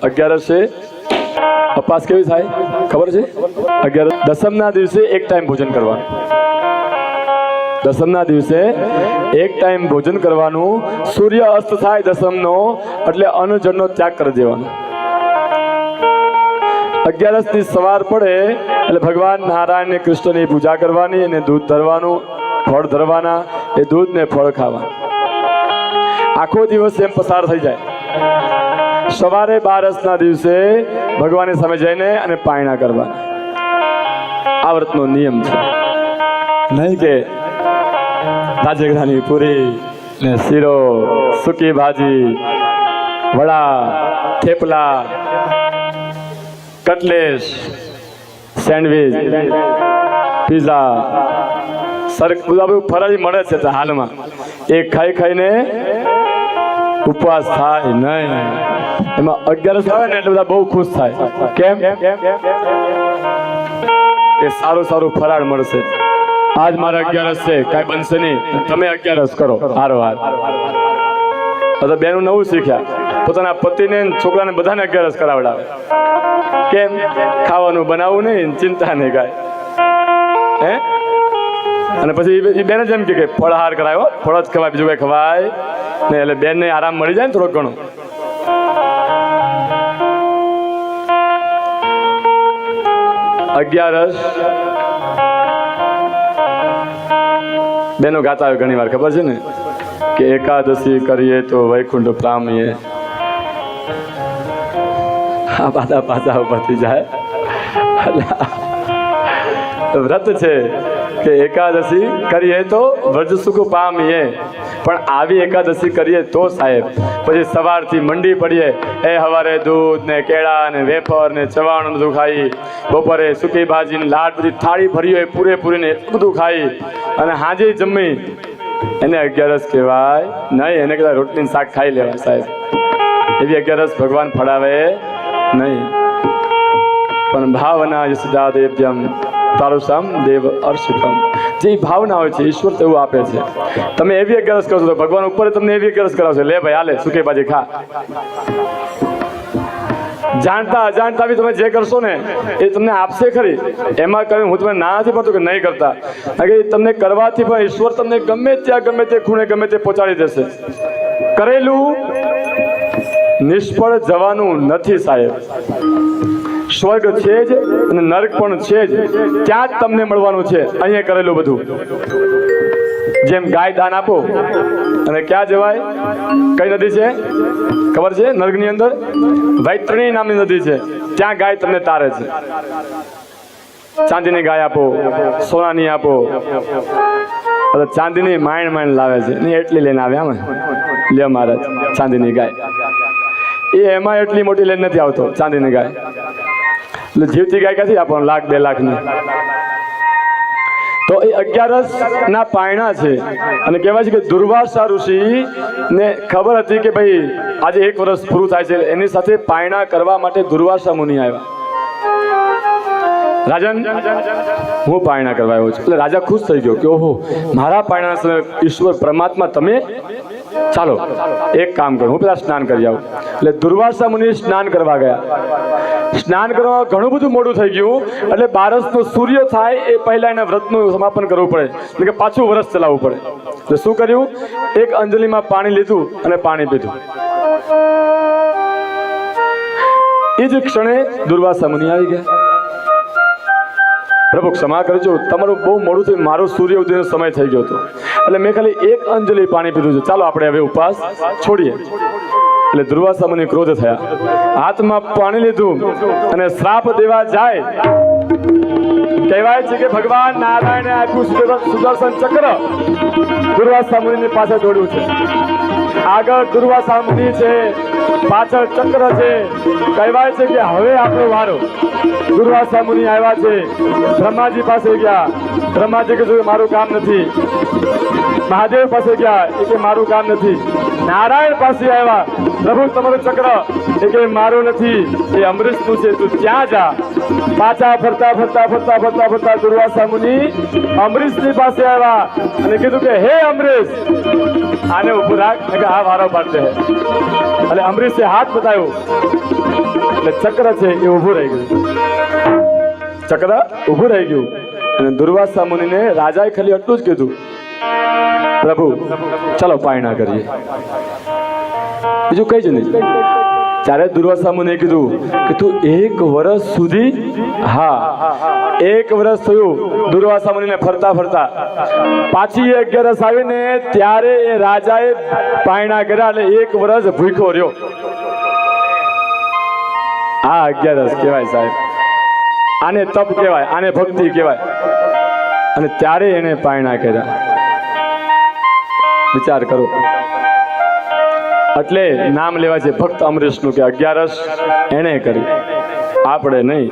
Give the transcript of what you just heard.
11 છે અપાસ કેવી થાય ખબર છે? 11 દસમના દિવસે એક ટાઈમ ભોજન કરવાનું. દસમના દિવસે એક ટાઈમ ભોજન કરવાનું. સૂર્ય અસ્ત થાય દસમનો એટલે અન્નજળનો ત્યાગ કરી દેવાનો. 11 ની સવાર પડે એટલે ભગવાન નારાયણ ને કૃષ્ણની પૂજા કરવાની અને દૂધ ધરવાનું, ફળ ધરવાના. એ દૂધ ને ફળ ખાવાનું. આખો દિવસ એમ પસાર થઈ જાય. સવારે 12ના દિવસે ભગવાનની સામે જઈને અને પાયણા કરવાના. આ વ્રતનો નિયમ છે. નહીં કે રાજગરાની પૂરી ને શીરો, સૂકી ભાજી, વડા, થેપલા, કટલેસ, સેન્ડવીચ, પીઝા, બધું ફરાળી મળે છે તો હાલમાં એ ખાઈ ખાઈને ઉપવાસ થાય નહીં. એમાં 11 આવે ને એટલે બધા બહુ ખુશ થાય. કેમ? એ સારું સારું ફરાળ મળશે. આજ મારે 11 છે, કાંઈ બનશે નહીં, તમે 11 કરો. હારો હાર તો બેનું નવું શીખ્યા. પોતાના પતિને છોકરાને બધાને 11 કરાવડાવે. કેમ? ખાવાનું બનાવવું નહીં, ચિંતા નહીં કાંઈ. હે? અને પછી એ બેન જ એમ કે ફળહાર કરાયો, ફળ જ ખવાય, બીજું કઈ ખવાય ને. એટલે બેન ને આરામ મળી જાય ને થોડોક ઘણો. અગિયારસ બેનો ગાતા હોય ઘણી વાર, ખબર છે ને કે એકાદશી કરીએ તો વૈકુંઠ પ્રામીએ. આ પાછા પાછા ઉપરથી જાય. વ્રત છે કે એકાદશી કરીએ તો વ્રજ સુખ પામીએ. પણ આવી એકાદશી કરીએ તો સાહેબ પછી સવારથી મંડી પડીએ. એ સવારે દૂધ ને કેળા ને વેફર ને ચવાણું બધું ખાઈ, બપોરે સૂકી ભાજી ને લાડ બધી થાળી ભરી હોય પૂરેપૂરી ને એટલું બધું ખાઈ અને હાજે જમી, એને 11 કહેવાય નહીં. એને કદાચ રોટલી શાક ખાઈ લેવાય સાહેબ. એવી 11 ભગવાન ફળાવે નહીં. પણ ભાવના યશદા દેવ્યમ તારુષમ દેવ અર્ષિતમ. જે ભાવના હોય છે ઈશ્વર તેવું આપે છે. તમે એવી 11 કરશો તો ભગવાન ઉપર તમને એવી 11 કરાવશે. લે ભાઈ હાલે સુકી ભાજી ખા. જાણતા અજાણતા બી તમે જે કરશો ને એ તમને આપશે ખરી. એમાં કહ્યું હું તમને ના નથી પડતો કે નહીં કરતા. તમને કરવાથી પણ ઈશ્વર તમને ગમે ત્યાં ગમે તે ખૂણે ગમે તે પહોંચાડી દેશે. કરેલું નિષ્ફળ જવાનું નથી સાહેબ. સ્વર્ગ છે જ અને નરક પણ છે જ, ત્યાં જ તમને મળવાનું છે. અહીંયા કરેલું બધું. જેમ ગાય દાન આપો અને ક્યાં જવાય? કઈ નદી છે ખબર છે? નર્કની અંદર વૈતરણી નામની નદી છે. ત્યાં ગાય તમને તારે છે. ચાંદીની ગાય આપો, સોનાની આપો. ચાંદીની માઇન માઇન લાવે છે નહીં, એટલી લઈને આવે. આમાં લે મહારાજ ચાંદીની ગાય. એ એમાં એટલી મોટી લઈને નથી આવતો ચાંદીની ગાય. એટલે જીવતી ગાય ક્યાંથી આપવાનું? 1 2 લાખની. તો એ 11 ના પાયણા છે. અને કહેવાય છે કે દુર્વાસા ઋષિ ને ખબર હતી કે ભાઈ આજે 1 વર્ષ પૂરું થાય છે. એની સાથે પાયણા કરવા માટે દુર્વાસા મુનિ આવ્યા. રાજન હું પાયણા કરવા આવ્યો છું. એટલે રાજા ખુશ થઈ ગયો કે ઓહો મારા પાયણા સમય ઈશ્વર પરમાત્મા તમે, ચાલો એક કામ કરો હું પેલા સ્નાન કરી આવું. એટલે દુર્વાસા મુનિ સ્નાન કરવા ગયા. સ્નાન કરવા ઘણું બધું મોડું થઈ ગયું. એટલે 12નો સૂર્ય થાય એ પહેલા એના વ્રતનું સમાપન કરવું પડે. એટલે કે પાછું વર્ષ ચલાવવું પડે. એટલે શું કર્યું? એક અંજલિમાં પાણી લીધું અને પાણી પીધું. એ જ ક્ષણે દુર્વાસા મુનિ આવી ગયા. પ્રભુ ક્ષમા કરજો, તમારું બહુ મોડું થયું, મારો સૂર્ય ઉદયનો સમય થઈ ગયો હતો. એટલે મેં ખાલી 1 અંજલિ પાણી પીધું છે, ચાલો આપણે હવે ઉપવાસ છોડીએ. એટલે દુર્વાસા મુનિ ક્રોધ થયા, હાથમાં પાણી લીધું અને શ્રાપ દેવા જાય. કહેવાય છે કે ભગવાન નારાયણે આપ્યું સુદર્શન ચક્ર, દુર્વાસા મુનિની પાસે દોડ્યું છે. આગળ દુર્વાસા મુનિ છે, પાછળ ચક્ર છે. કહેવાય છે કે હવે આપણો વારો. દુર્વાસા મુનિ આવ્યા છે, બ્રહ્માજી પાસે ગયા. બ્રહ્માજી કીધું મારું કામ નથી. મહાદેવ પાસે ગયા, એ કે મારું કામ નથી. નારાયણ પાસે આવ્યા, પ્રભુ તમારું ચક્ર, એ કે મારું નથી, એ અમરીશનું છે, તું ત્યાં જા. પાછા ફરતા ફરતા ફરતા ફરતા ફરતા દુર્વાસા મુનિ અમરીશની પાસે આવ્યા અને કીધું કે હે અમરીશ આને ઉભું રાખ, આ વારો પાડતે. એટલે અમરીશે હાથ બતાવ્યો. એટલે ચક્ર છે એ ઊભું રહી ગયું, ચક્ર ઊભું રહી ગયું. અને દુર્વાસા મુનિને રાજાએ ખાલી એટલું જ કીધું, પ્રભુ ચાલો પાયણા કરીએ, બીજું કઈ જ નહીં. ત્યારે દુર્વાસા મુનિએ કીધું કે તું 1 વર્ષ સુધી, હા 1 વર્ષ થયું દુર્વાસા મુનિને ફરતા ફરતા, પાછી 11 આવીને ત્યારે એ રાજાએ પાયણા કર્યા એટલે 1 વર્ષ ભૂખ્યો રહ્યો. આ 11 કહેવાય સાહેબ, આને તપ કહેવાય, આને ભક્તિ કહેવાય. અને ત્યારે એને પાયણા કર્યા. વિચાર કરો. એટલે નામ લેવા છે ભક્ત અમરીશનું કે 11 એને કરી, આપણે નહીં.